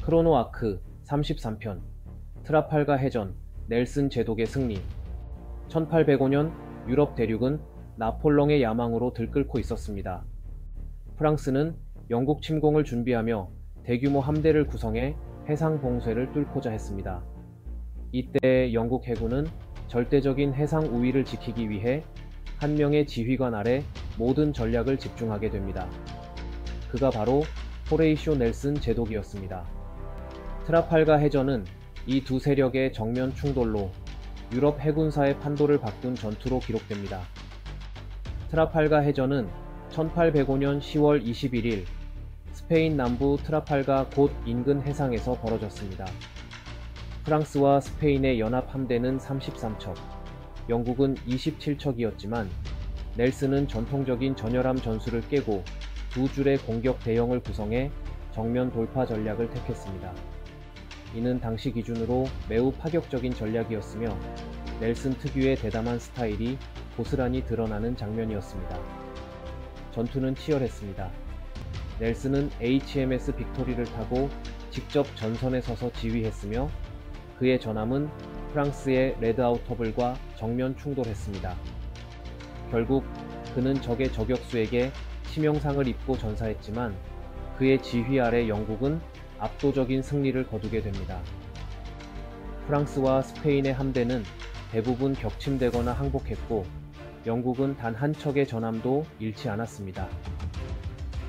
크로노아크 33편 트라팔가 해전 넬슨 제독의 승리. 1805년 유럽 대륙은 나폴롱의 야망으로 들끓고 있었습니다. 프랑스는 영국 침공을 준비하며 대규모 함대를 구성해 해상 봉쇄를 뚫고자 했습니다. 이때 영국 해군은 절대적인 해상 우위를 지키기 위해 한 명의 지휘관 아래 모든 전략을 집중하게 됩니다. 그가 바로 호레이쇼 넬슨 제독이었습니다. 트라팔가 해전은 이 두 세력의 정면 충돌로 유럽 해군사의 판도를 바꾼 전투로 기록됩니다. 트라팔가 해전은 1805년 10월 21일 스페인 남부 트라팔가 곧 인근 해상에서 벌어졌습니다. 프랑스와 스페인의 연합 함대는 33척, 영국은 27척이었지만 넬슨은 전통적인 전열함 전술을 깨고 두 줄의 공격 대형을 구성해 정면 돌파 전략을 택했습니다. 이는 당시 기준으로 매우 파격적인 전략이었으며 넬슨 특유의 대담한 스타일이 고스란히 드러나는 장면이었습니다. 전투는 치열했습니다. 넬슨은 HMS 빅토리를 타고 직접 전선에 서서 지휘했으며 그의 전함은 프랑스의 레드아우터블과 정면 충돌했습니다. 결국 그는 적의 저격수에게 치명상을 입고 전사했지만 그의 지휘 아래 영국은 압도적인 승리를 거두게 됩니다. 프랑스와 스페인의 함대는 대부분 격침되거나 항복했고 영국은 단 한 척의 전함도 잃지 않았습니다.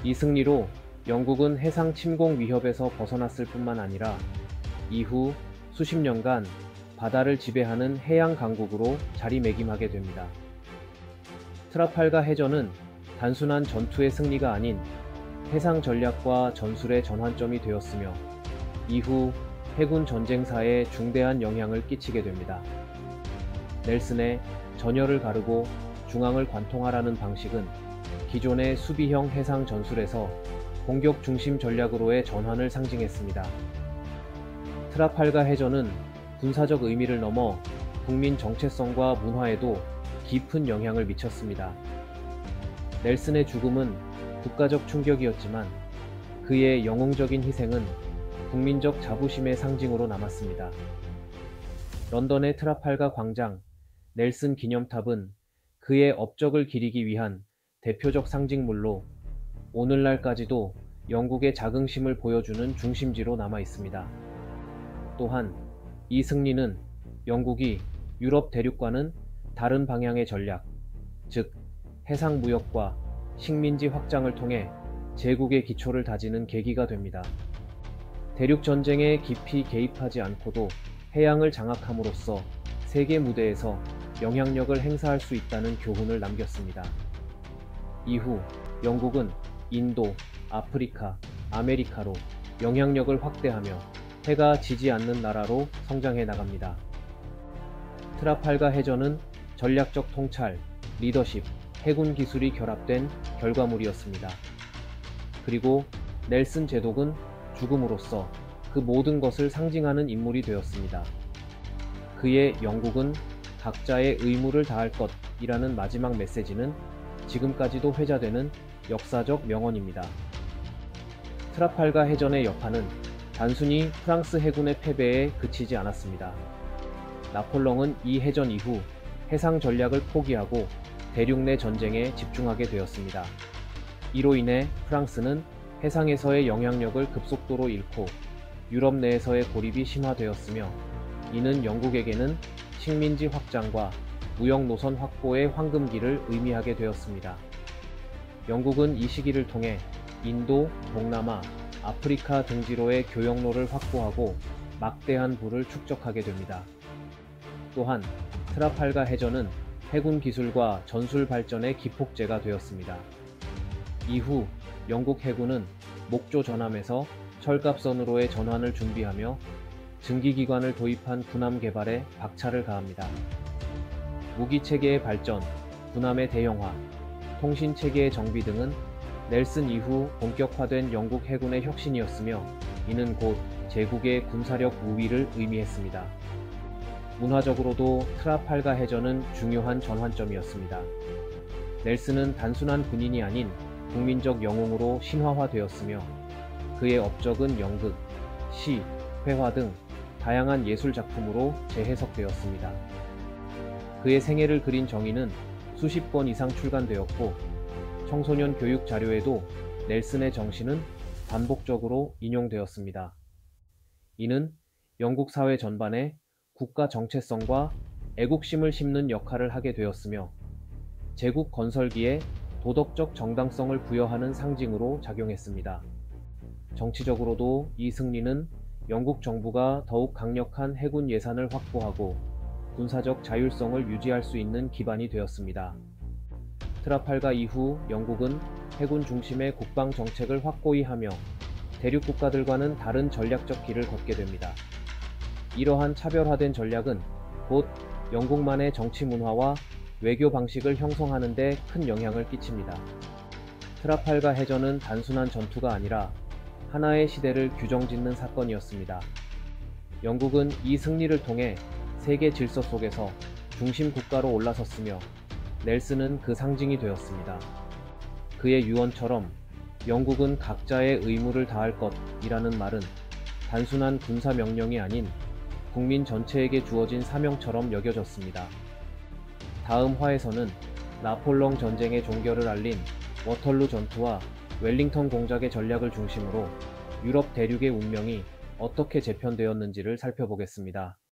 이 승리로 영국은 해상 침공 위협에서 벗어났을 뿐만 아니라 이후 수십 년간 바다를 지배하는 해양 강국으로 자리매김하게 됩니다. 트라팔가 해전은 단순한 전투의 승리가 아닌 해상 전략과 전술의 전환점이 되었으며 이후 해군 전쟁사에 중대한 영향을 끼치게 됩니다. 넬슨의 전열을 가르고 중앙을 관통하라는 방식은 기존의 수비형 해상 전술에서 공격 중심 전략으로의 전환을 상징했습니다. 트라팔가 해전은 군사적 의미를 넘어 국민 정체성과 문화에도 깊은 영향을 미쳤습니다. 넬슨의 죽음은 국가적 충격이었지만 그의 영웅적인 희생은 국민적 자부심의 상징으로 남았습니다. 런던의 트라팔가 광장, 넬슨 기념탑은 그의 업적을 기리기 위한 대표적 상징물로 오늘날까지도 영국의 자긍심을 보여주는 중심지로 남아 있습니다. 또한 이 승리는 영국이 유럽 대륙과는 다른 방향의 전략, 즉 해상 무역과 식민지 확장을 통해 제국의 기초를 다지는 계기가 됩니다. 대륙 전쟁에 깊이 개입하지 않고도 해양을 장악함으로써 세계 무대에서 영향력을 행사할 수 있다는 교훈을 남겼습니다. 이후 영국은 인도, 아프리카, 아메리카로 영향력을 확대하며 해가 지지 않는 나라로 성장해 나갑니다. 트라팔가 해전은 전략적 통찰, 리더십, 해군 기술이 결합된 결과물이었습니다. 그리고 넬슨 제독은 죽음으로써 그 모든 것을 상징하는 인물이 되었습니다. 그의 영국은 각자의 의무를 다할 것이라는 마지막 메시지는 지금까지도 회자되는 역사적 명언입니다. 트라팔가 해전의 여파는 단순히 프랑스 해군의 패배에 그치지 않았습니다. 나폴레옹은 이 해전 이후 해상 전략을 포기하고 대륙 내 전쟁에 집중하게 되었습니다. 이로 인해 프랑스는 해상에서의 영향력을 급속도로 잃고 유럽 내에서의 고립이 심화되었으며 이는 영국에게는 식민지 확장과 무역 노선 확보의 황금기를 의미하게 되었습니다. 영국은 이 시기를 통해 인도, 동남아, 아프리카 등지로의 교역로를 확보하고 막대한 부를 축적하게 됩니다. 또한 트라팔가 해전은 해군 기술과 전술 발전의 기폭제가 되었습니다. 이후 영국 해군은 목조 전함에서 철갑선으로의 전환을 준비하며 증기기관을 도입한 군함 개발에 박차를 가합니다. 무기체계의 발전, 군함의 대형화, 통신체계의 정비 등은 넬슨 이후 본격화된 영국 해군의 혁신이었으며 이는 곧 제국의 군사력 우위를 의미했습니다. 문화적으로도 트라팔가 해전은 중요한 전환점이었습니다. 넬슨은 단순한 군인이 아닌 국민적 영웅으로 신화화되었으며 그의 업적은 연극, 시, 회화 등 다양한 예술 작품으로 재해석되었습니다. 그의 생애를 그린 정의는 수십 권 이상 출간되었고 청소년 교육 자료에도 넬슨의 정신은 반복적으로 인용되었습니다. 이는 영국 사회 전반에 국가 정체성과 애국심을 심는 역할을 하게 되었으며 제국 건설기에 도덕적 정당성을 부여하는 상징으로 작용했습니다. 정치적으로도 이 승리는 영국 정부가 더욱 강력한 해군 예산을 확보하고 군사적 자율성을 유지할 수 있는 기반이 되었습니다. 트라팔가 이후 영국은 해군 중심의 국방 정책을 확고히 하며 대륙 국가들과는 다른 전략적 길을 걷게 됩니다. 이러한 차별화된 전략은 곧 영국만의 정치 문화와 외교 방식을 형성하는 데 큰 영향을 끼칩니다. 트라팔가 해전은 단순한 전투가 아니라 하나의 시대를 규정짓는 사건이었습니다. 영국은 이 승리를 통해 세계 질서 속에서 중심 국가로 올라섰으며 넬슨은 그 상징이 되었습니다. 그의 유언처럼 영국은 각자의 의무를 다할 것이라는 말은 단순한 군사 명령이 아닌 국민 전체에게 주어진 사명처럼 여겨졌습니다. 다음 화에서는 나폴레옹 전쟁의 종결을 알린 워털루 전투와 웰링턴 공작의 전략을 중심으로 유럽 대륙의 운명이 어떻게 재편되었는지를 살펴보겠습니다.